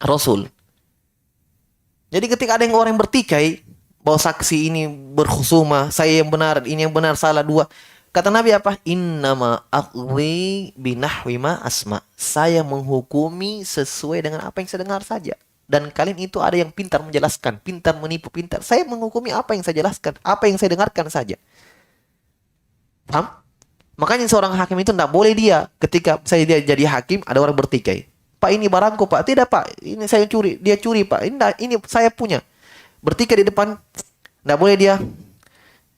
Rasul. Jadi ketika ada orang yang bertikai, bahwa saksi ini berkhusumah, saya yang benar, ini yang benar, salah dua. Kata Nabi apa? Innama aqdi binahwi ma asma. Saya menghukumi sesuai dengan apa yang saya dengar saja. Dan kalian itu ada yang pintar menjelaskan, pintar menipu, pintar. Saya menghukumi apa yang saya jelaskan, apa yang saya dengarkan saja. Paham? Makanya seorang hakim itu tidak boleh dia, ketika saya dia jadi hakim, ada orang bertikai. Pak, ini barangku, Pak. Tidak, Pak. Ini saya curi. Dia curi, Pak. Ini saya punya. Bertikai di depan, tidak boleh dia.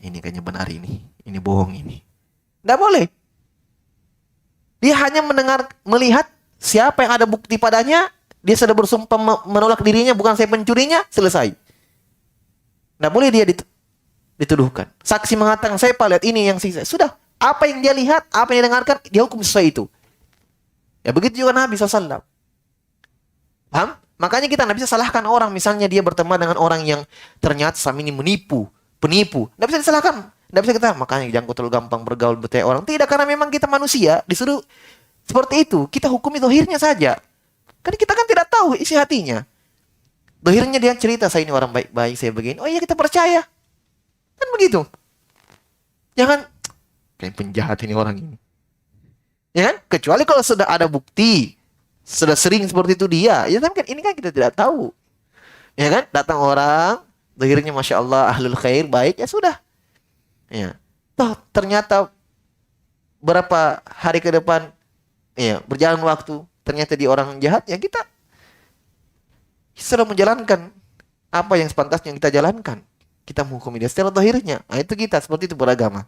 Ini kayaknya benar ini bohong ini. Tidak boleh. Dia hanya melihat siapa yang ada bukti padanya, dia sudah bersumpah menolak dirinya, bukan saya pencurinya, selesai. Tidak boleh dia dituduhkan. Saksi mengatakan, saya Pak lihat ini yang sisa. Sudah, apa yang dia lihat, apa yang dia dengarkan, dia hukum sesuai itu. Ya begitu juga Nabi SAW. Paham? Makanya kita tidak bisa salahkan orang. Misalnya dia berteman dengan orang yang ternyata selama ini penipu. Tidak bisa disalahkan. Tidak bisa kita, makanya jangan terlalu gampang bergaul bertanya orang. Tidak, karena memang kita manusia, disuruh seperti itu. Kita hukumi zahirnya saja. Karena kita kan tidak tahu isi hatinya. Zahirnya dia cerita, saya ini orang baik-baik, saya begini. Oh iya, kita percaya. Kan begitu. Jangan, kayak penjahat ini orang ini. Ya kan? Kecuali kalau sudah ada bukti, sudah sering seperti itu dia. Ya tapi kan ini kan kita tidak tahu. Ya kan? Datang orang, zahirnya Masya Allah, ahlul khair, baik, ya sudah. Ya. Toh ternyata berapa hari ke depan, ya, berjalan waktu, ternyata dia orang jahat, ya kita sudah menjalankan apa yang sepantasnya kita jalankan. Kita menghukumi dia secara zahirnya. Nah, itu kita seperti itu beragama.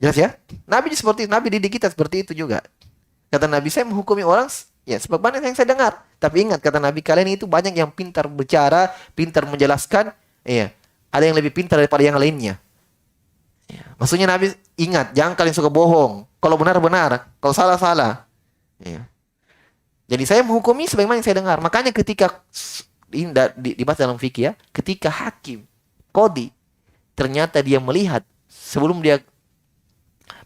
Jelas ya? Nabi seperti itu, Nabi didik kita seperti itu juga. Kata Nabi, saya menghukumi orang ya sebagaimana yang saya dengar. Tapi ingat, kata Nabi, kalian itu banyak yang pintar bicara, pintar menjelaskan. Ya, ada yang lebih pintar daripada yang lainnya. Ya, maksudnya Nabi ingat, jangan kalian suka bohong. Kalau benar benar, kalau salah salah. Ya. Jadi saya menghukumi sebagaimana yang saya dengar. Makanya ketika ini dibahas dalam fikih ya, ketika hakim, qadhi, ternyata dia melihat sebelum dia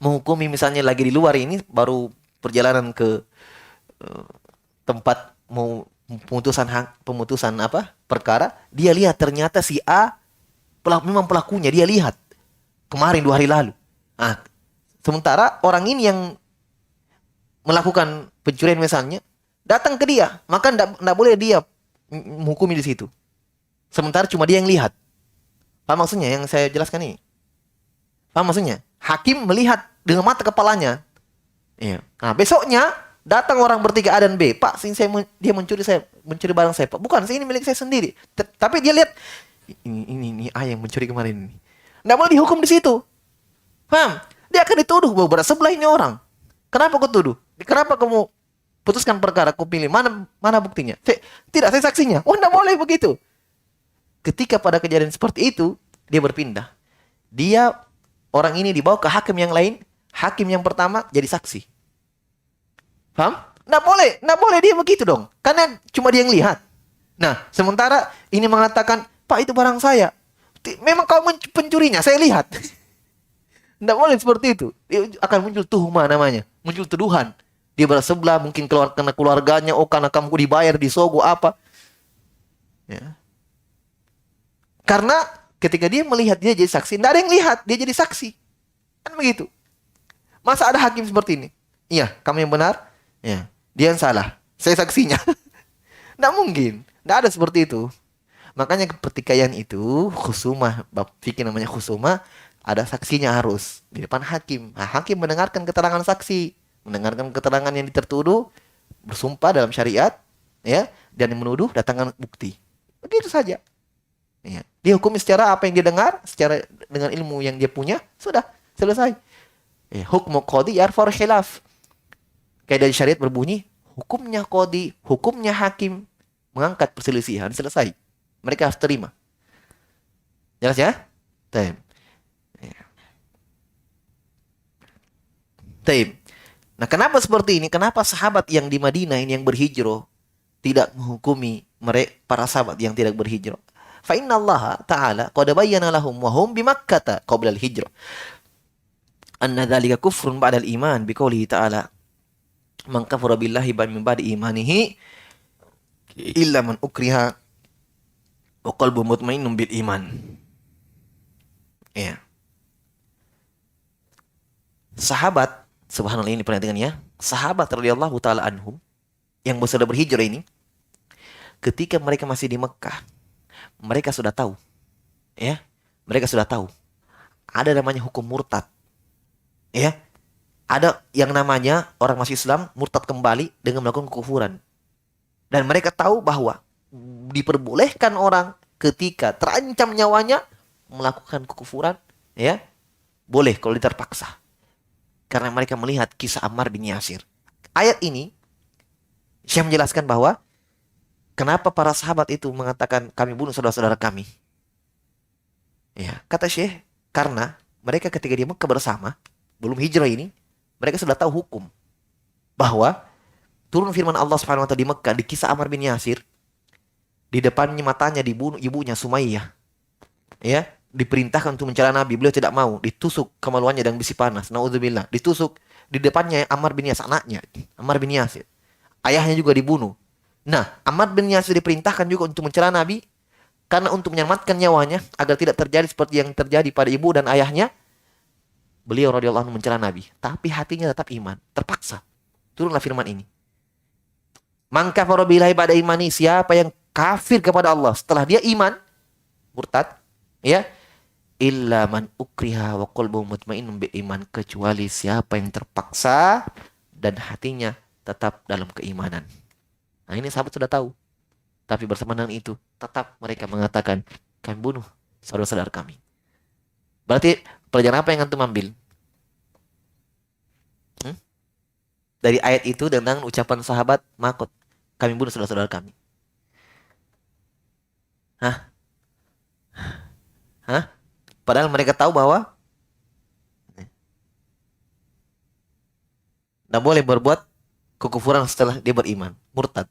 menghukumi, misalnya lagi di luar ini, baru perjalanan ke tempat mau pemutusan apa perkara, dia lihat ternyata si A memang pelakunya, dia lihat kemarin 2 hari lalu. Nah, sementara orang ini yang melakukan pencurian misalnya datang ke dia, maka tidak boleh dia menghukumi di situ. Sementara cuma dia yang lihat. Paham maksudnya yang saya jelaskan ini? Paham maksudnya? Hakim melihat dengan mata kepalanya. Iya. Nah, besoknya datang orang bertiga A dan B. Pak, dia mencuri barang saya, Pak. Bukan, ini milik saya sendiri. Tapi dia lihat ini A yang mencuri kemarin ini. Nggak boleh dihukum di situ. Paham? Dia akan dituduh bahwa sebelah ini orang. Kenapa kau tuduh? Kenapa kamu putuskan perkara? Kau pilih mana buktinya? Tidak, saya saksinya. Oh, nggak boleh begitu. Ketika pada kejadian seperti itu, dia berpindah. Dia, orang ini dibawa ke hakim yang lain, hakim yang pertama jadi saksi. Paham? Nggak boleh dia begitu dong. Karena cuma dia yang lihat. Nah, sementara ini mengatakan, Pak itu barang saya. Memang kau pencurinya, saya lihat. Nggak boleh seperti itu. Dia akan muncul tuhma namanya. Muncul tuduhan. Dia bersebelah, mungkin keluar karena keluarganya, oh karena kamu dibayar, disogo apa. Ya. Karena ketika dia melihat dia jadi saksi, nggak ada yang lihat, dia jadi saksi. Kan begitu. Masa ada hakim seperti ini? Iya, kamu yang benar. Ya, dia yang salah. Saya saksinya. Nggak mungkin. Nggak ada seperti itu. Makanya pertikaian itu khusumah, bab fikih namanya khusumah, ada saksinya harus di depan hakim. Nah, hakim mendengarkan keterangan saksi, mendengarkan keterangan yang ditertuduh, bersumpah dalam syariat, ya, dan yang menuduh datangkan bukti. Begitu saja. Ya. Dihukumi secara apa yang dia dengar, secara dengan ilmu yang dia punya, sudah selesai. Ya, hukmu qadhi yarfa'u khilaf. Kaidah syariat berbunyi, hukumnya qadhi, hukumnya hakim mengangkat perselisihan, selesai. Mereka harus terima. Jelas ya? Taib. Taib. Nah, kenapa seperti ini? Kenapa sahabat yang di Madinah ini yang berhijrah tidak menghukumi mereka para sahabat yang tidak berhijrah? Fa inna Allah Ta'ala qad bayyana lahum wa hum bi Makkah qabla al-hijrah. Anna dzalika kufrun ba'da al-iman bi qoulihi ta'ala man kafara billahi min ba'di imanihi illa man ukriha wa qalbu mutmainnun bil iman. Ya. Sahabat, subhanallah ini perhatikan ya. Sahabat radhiyallahu taala anhum yang sudah berhijrah ini, ketika mereka masih di Mekah, mereka sudah tahu, ya. Mereka sudah tahu ada namanya hukum murtad. Ya. Ada yang namanya orang masih Islam murtad kembali dengan melakukan kekufuran. Dan mereka tahu bahwa diperbolehkan orang ketika terancam nyawanya melakukan kekufuran, ya. Boleh kalau terpaksa. Karena mereka melihat kisah Ammar bin Yasir. Ayat ini Syekh menjelaskan bahwa kenapa para sahabat itu mengatakan kami bunuh saudara-saudara kami. Ya, kata Syekh, karena mereka ketika di Mekah bersama, belum hijrah ini, mereka sudah tahu hukum bahwa turun firman Allah Subhanahu wa taala di Mekah di kisah Ammar bin Yasir, di depannya matanya dibunuh ibunya Sumayyah. Ya, diperintahkan untuk mencela Nabi, beliau tidak mau, ditusuk kemaluannya dengan besi panas, naudzubillah, ditusuk di depannya Ammar bin Yasir, anaknya Ammar bin Yasir, ayahnya juga dibunuh. Nah, Ammar bin Yasir diperintahkan juga untuk mencela Nabi karena untuk menyelamatkan nyawanya agar tidak terjadi seperti yang terjadi pada ibu dan ayahnya. Beliau radhiyallahu anhu mencela Nabi, tapi hatinya tetap iman, terpaksa turunlah firman ini. Man kafara billahi ba'da imani, siapa yang kafir kepada Allah setelah dia iman, murtad, ya, illa man ukriha wa qalbuhu mutmainnun bil iman, kecuali siapa yang terpaksa dan hatinya tetap dalam keimanan. Nah, ini sahabat sudah tahu. Tapi bersama dengan itu, tetap mereka mengatakan kami bunuh saudara-saudara kami. Berarti pelajaran apa yang antum ambil? Dari ayat itu tentang ucapan sahabat makot, kami bunuh saudara-saudara kami. Hah? Hah? Padahal mereka tahu bahwa tidak boleh berbuat kekufuran setelah dia beriman, murtad,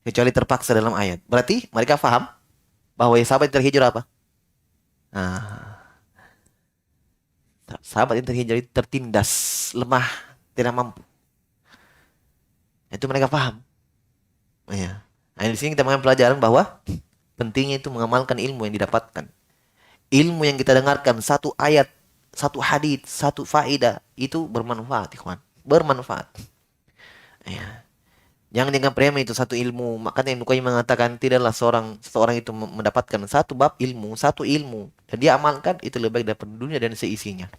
kecuali terpaksa dalam ayat. Berarti mereka paham bahwa sahabat yang terhijrah apa? Nah, sahabat yang terhijrah itu tertindas, lemah, tidak mampu. Itu mereka paham. Ya. Nah, di sini kita mengambil pelajaran bahwa pentingnya itu mengamalkan ilmu yang didapatkan. Ilmu yang kita dengarkan, satu ayat, satu hadits, satu faedah, itu bermanfaat, ikhwan. Bermanfaat. Ya. Jangan dianggap remeh itu satu ilmu. Makanya Ibnu Qayyim mengatakan tidaklah seorang itu mendapatkan satu bab ilmu, satu ilmu, dan dia amalkan, itu lebih baik daripada dunia dan seisinya.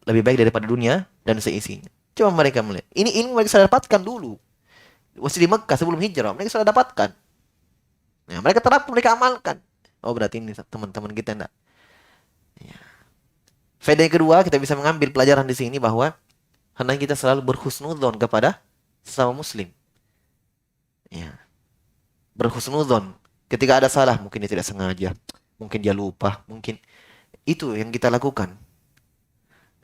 Lebih baik daripada dunia dan seisinya. Coba mereka melihat. Ini ilmu mereka sudah dapatkan dulu. Masih di Mekah sebelum hijrah, mereka sudah dapatkan. Nah, mereka terapkan, mereka amalkan. Oh, berarti ini teman-teman kita enggak. Ya. Faedah yang kedua, kita bisa mengambil pelajaran di sini bahwa hendaknya kita selalu berhusnudzon kepada sesama muslim. Ya. Berhusnudzon. Ketika ada salah, mungkin dia tidak sengaja, mungkin dia lupa, mungkin Itu yang kita lakukan.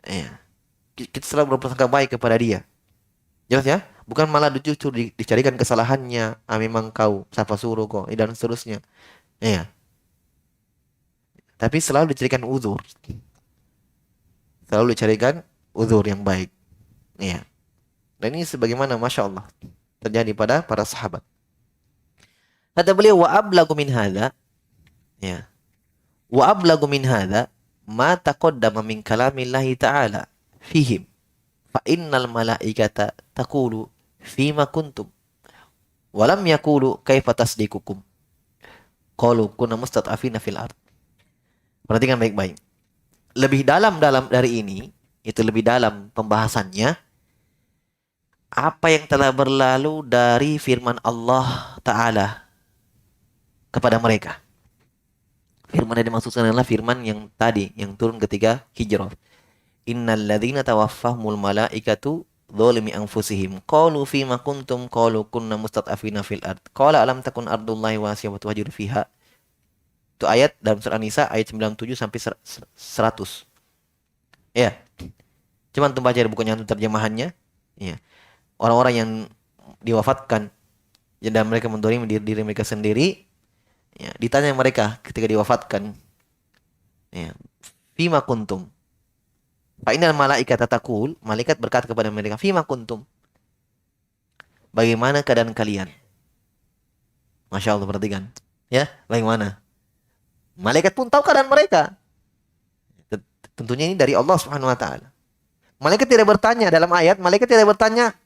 Ya. Kita selalu berprasangka baik kepada dia. Jelas ya? Bukan malah justru dicarikan kesalahannya. Ah, memang kau, siapa suruh kok, dan seterusnya. Ya. Tapi selalu dicarikan uzur. Selalu dicarikan uzur yang baik. Ya. Dan ini sebagaimana Masya Allah terjadi pada para sahabat. Kata beliau, wa ablagu min hadha. Ya. Wa ablagu min hadha ma taqaddama min kalamillahi ta'ala fihim. Fa innal malaikata taqulu fima kuntum. Walam yaqulu kaifa tasdikukum. Qalu kunna mustat'afina fil ard. Perhatikan baik-baik. Lebih dalam dari ini, itu lebih dalam pembahasannya, apa yang telah berlalu dari firman Allah Ta'ala kepada mereka. Firman yang dimaksudkan adalah firman yang tadi, yang turun ketika hijrah. Innal ladzina tawaffahumul malaikatu dzalimi anfusihim qalu fima kuntum qalu kunna mustat'afina fil ard qala alam takun ardullahi wasi'atan tuhajiru fiha. Itu ayat dalam surah An-Nisa ayat 97 sampai 100. Ya. Cuman tuh baca bukunya untuk terjemahannya. Ya. Orang-orang yang diwafatkan dan mereka mendolimi diri mereka sendiri, ya, ditanya mereka ketika diwafatkan, ya, fima kuntum. Fa innal malaikata taqul, malaikat berkata kepada mereka, fima kuntum. Bagaimana keadaan kalian? Masya Allah, perhatikan. Ya, bagaimana? Malaikat pun tahu keadaan mereka. Tentunya ini dari Allah Subhanahu wa taala. Malaikat tidak bertanya dalam ayat, malaikat tidak bertanya,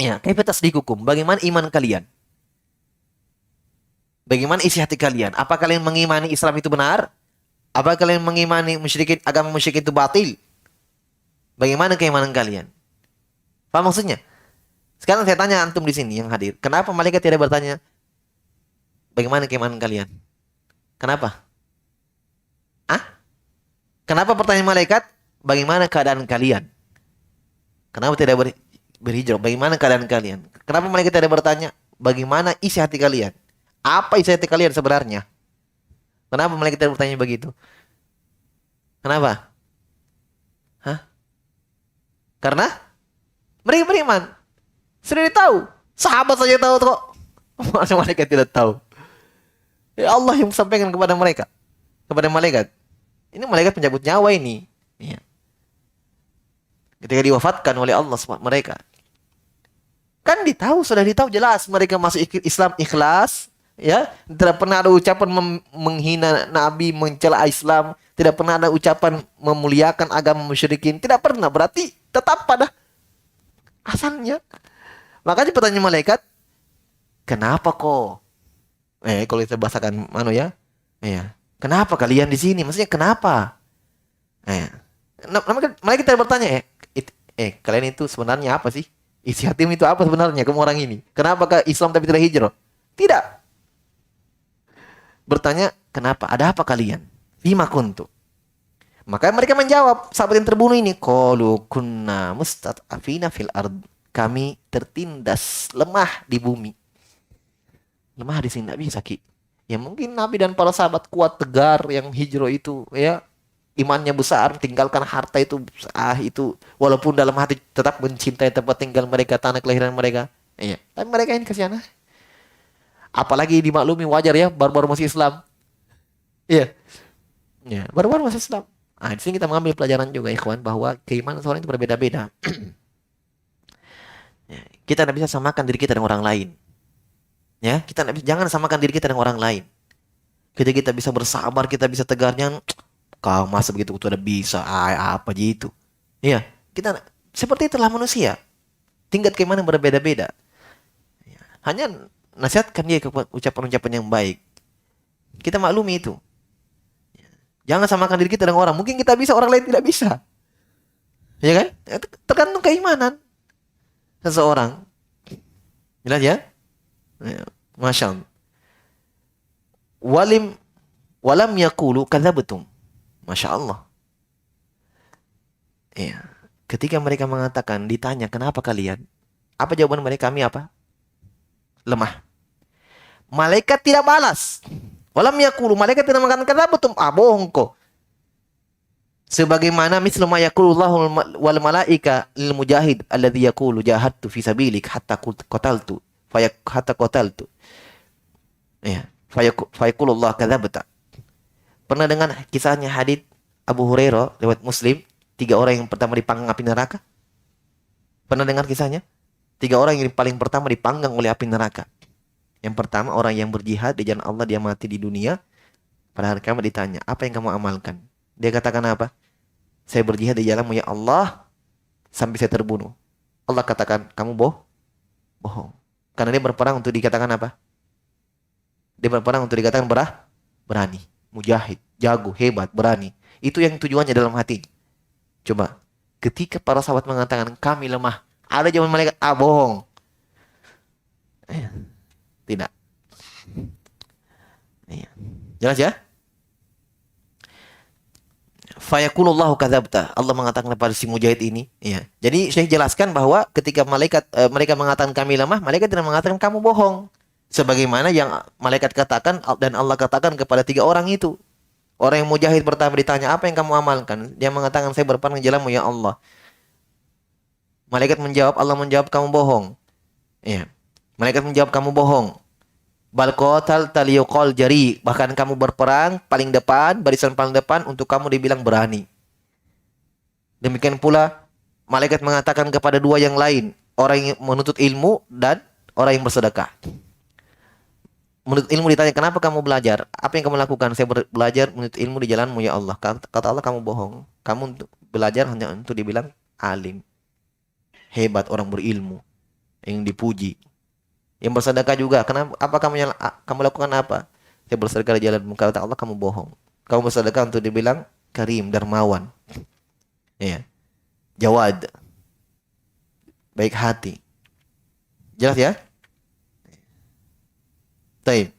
ya, kaifa tasdikukum? Bagaimana iman kalian? Bagaimana isi hati kalian? Apa kalian mengimani Islam itu benar? Apa kalian mengimani agama musyrik itu batil? Bagaimana keimanan kalian? Paham maksudnya? Sekarang saya tanya antum di sini yang hadir, kenapa malaikat tidak bertanya bagaimana keimanan kalian? Kenapa? Ah? Kenapa pertanyaan malaikat bagaimana keadaan kalian? Kenapa tidak berhijrah? Bagaimana keadaan kalian? Kenapa malaikat tidak bertanya bagaimana isi hati kalian? Apa isi hati kalian sebenarnya? Kenapa malaikat tidak bertanya begitu? Kenapa? Hah? Karena mereka beriman. Sudah tahu. Sahabat saja tahu kok. Masa malaikat tidak tahu? Ya Allah yang sampaikan kepada mereka. Kepada malaikat. Ini malaikat pencabut nyawa ini. Ya. Ketika diwafatkan oleh Allah mereka. Kan sudah ditahu jelas mereka masuk Islam ikhlas. Ya, tidak pernah ada ucapan menghina Nabi, mencela Islam, tidak pernah ada ucapan memuliakan agama musyrikin, tidak pernah. Berarti tetap pada asalnya. Makanya pertanyaan malaikat, kenapa kok? Kalau kita bahasakan ya, kenapa kalian di sini? Maksudnya kenapa? Malaikat tidak bertanya, kalian itu sebenarnya apa sih? Isi hatimu itu apa sebenarnya kamu orang ini? Kenapa ke Islam tapi tidak hijrah? Tidak. Bertanya, kenapa? Ada apa kalian? Fima kuntum. Maka mereka menjawab, sahabat yang terbunuh ini, qalu kunna mustad'afina fil ard. Kami tertindas, lemah di bumi. Lemah di sini, tidak bisa, Ki. Ya mungkin Nabi dan para sahabat kuat, tegar, yang hijrah itu, ya, imannya besar, tinggalkan harta itu, walaupun dalam hati tetap mencintai tempat tinggal mereka, tanah kelahiran mereka. Iya. Tapi mereka ini kasihan. Apalagi dimaklumi wajar ya, baru-baru masih Islam. Iya. Ya, baru-baru masih Islam. Di sini kita mengambil pelajaran juga, ikhwan, bahwa keimanan seorang itu berbeda-beda. Ya, kita tidak bisa samakan diri kita dengan orang lain. Ya, jangan samakan diri kita dengan orang lain. Kita bisa bersabar, kita bisa tegarnya, kau masa begitu udah bisa, apa gitu. Iya, kita seperti itulah manusia. Tingkat keimanan berbeda-beda. Ya, hanya nasihatkan dia ke ucapan-ucapan yang baik. Kita maklumi itu. Jangan samakan diri kita dengan orang. Mungkin kita bisa, orang lain tidak bisa. Ya kan? Tergantung keimanan seseorang. Jelas ya? Masya Allah. Walam yakulu kadzabtum. Masya Allah. Ya. Ketika mereka mengatakan, ditanya kenapa kalian? Apa jawaban mereka? Kami apa? Lemah. Malaikat tidak balas. Walam yakulu, malaikat tidak mengatakan kata betul. Bohong kok. Sebagaimana mislu ma yaqulullahu wal malaika lil mujahid alladhi yaqulu jahadtu fi sabilik hatta qataltu hatta qataltu. Ya, fayaqulullah kadzabta. Pernah dengar kisahnya hadits Abu Hurairah lewat Muslim, tiga orang yang pertama dipanggang api neraka? Pernah dengar kisahnya? Tiga orang yang paling pertama dipanggang oleh api neraka. Yang pertama orang yang berjihad di jalan Allah, dia mati di dunia. Pada hari kiamat ditanya, apa yang kamu amalkan? Dia katakan apa? Saya berjihad di jalanmu ya Allah sampai saya terbunuh. Allah katakan, kamu bohong. Karena dia berperang untuk dikatakan apa? Dia berperang untuk dikatakan berani. Mujahid, jago, hebat, berani. Itu yang tujuannya dalam hati. Coba, ketika para sahabat mengatakan kami lemah, ada jawaban malaikat, bohong. Tidak. Jelas ya? Fayaqulullahu kadzabta. Allah mengatakan kepada si mujahid ini, ya. Jadi saya jelaskan bahwa ketika mereka mengatakan kami lemah, malaikat tidak mengatakan kamu bohong. Sebagaimana yang malaikat katakan dan Allah katakan kepada tiga orang itu. Orang yang mujahid pertama ditanya, apa yang kamu amalkan? Dia mengatakan, saya berperang di jalanmu ya Allah. Malaikat menjawab, Allah menjawab, kamu bohong. Ya. Malaikat menjawab, kamu bohong. Bal qatal taliyuqal jari. Bahkan kamu berperang paling depan, barisan paling depan untuk kamu dibilang berani. Demikian pula malaikat mengatakan kepada dua yang lain, orang yang menuntut ilmu dan orang yang bersedekah. Menuntut ilmu ditanya, kenapa kamu belajar? Apa yang kamu lakukan? Saya belajar menuntut ilmu di jalanmu ya Allah. Kata Allah, kamu bohong. Kamu belajar hanya untuk dibilang alim, hebat, orang berilmu, yang dipuji. Yang bersedekah juga. Kenapa? Apa kamu lakukan apa? Saya bersedekah di jalanmu. Kata Allah, kamu bohong. Kamu bersedekah untuk dibilang karim, dermawan. Ya. Jawad. Baik hati. Jelas ya? Baik.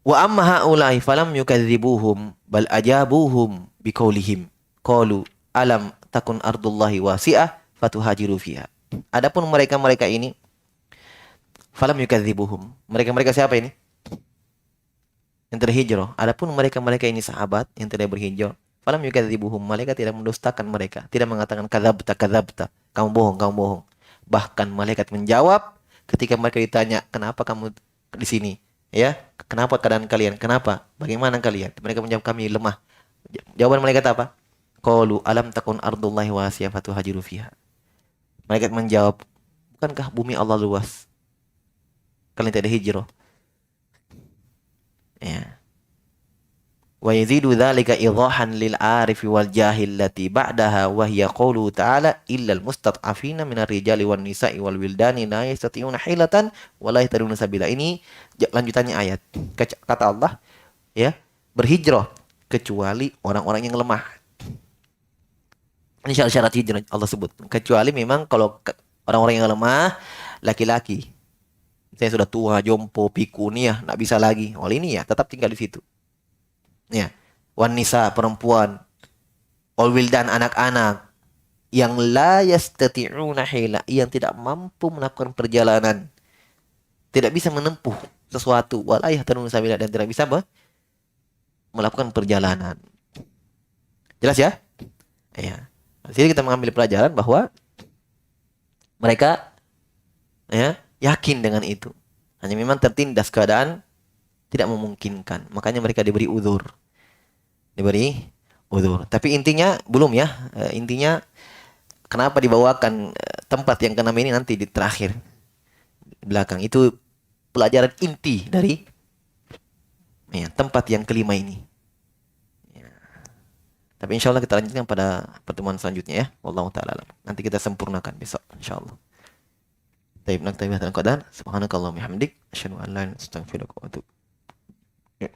Wa amma haula'i falam yukadzibuhum bal ajabuhum biqaulihim qalu alam takun ardullahi wasi'ah fatuhajiru fiha. Adapun mereka-mereka ini falam yukadzibuhum. Mereka-mereka siapa ini? Yang terhijrah. Adapun mereka-mereka ini sahabat yang tidak berhijrah, falam yukadzibuhum. Malaikat tidak mendustakan mereka, tidak mengatakan kadzabta kadzabta, kamu bohong, kamu bohong. Bahkan malaikat menjawab ketika mereka ditanya, kenapa kamu di sini? Ya, kenapa keadaan kalian? Kenapa? Bagaimana kalian? Mereka menjawab, kami lemah. Jawaban malaikat apa? Qalu alam takun ardullahi wasi'ah fatuhajiru fiha. Malaikat menjawab, bukankah bumi Allah luas? Kalian tidak hijrah. Ya. Wa yazidu dzalika idahan lil arifi wal jahil lati ba'daha wa hiya qawlu ta'ala illa al mustad'afina minar rijali wan nisa'i wal wildani la yastati'una hilatan wa la yahtaduna sabila. Ini lanjutannya ayat. Kata Allah, ya, berhijrah kecuali orang-orang yang lemah. Ini syarat hijrah Allah sebut. Kecuali memang kalau orang-orang yang lemah, laki-laki. Saya sudah tua, jompo, pikun ya, nggak bisa lagi. Oh ini ya, tetap tinggal di situ. Ya, wanita perempuan, wal wildan anak-anak yang la yastati'una hila, yang tidak mampu melakukan perjalanan, tidak bisa menempuh sesuatu, wala yahtaduna sabila, dan tidak bisa melakukan perjalanan. Jelas ya? Ya. Di sini kita mengambil pelajaran bahwa mereka ya yakin dengan itu. Hanya memang tertindas keadaan tidak memungkinkan. Makanya mereka diberi uzur. Diberi uzur. Tapi intinya belum ya. Intinya kenapa dibawakan tempat yang keenam ini nanti di terakhir. Di belakang. Itu pelajaran inti dari ya, tempat yang kelima ini. Tapi insya Allah kita lanjutkan pada pertemuan selanjutnya ya. Wallahu ta'ala alam. Nanti kita sempurnakan besok insya Allah. Taib naktabi hadzal qadar. Subhanakallahumma hamdik. Asyhadu an la ilaha illa anta astaghfiruka wa atubu ilaik.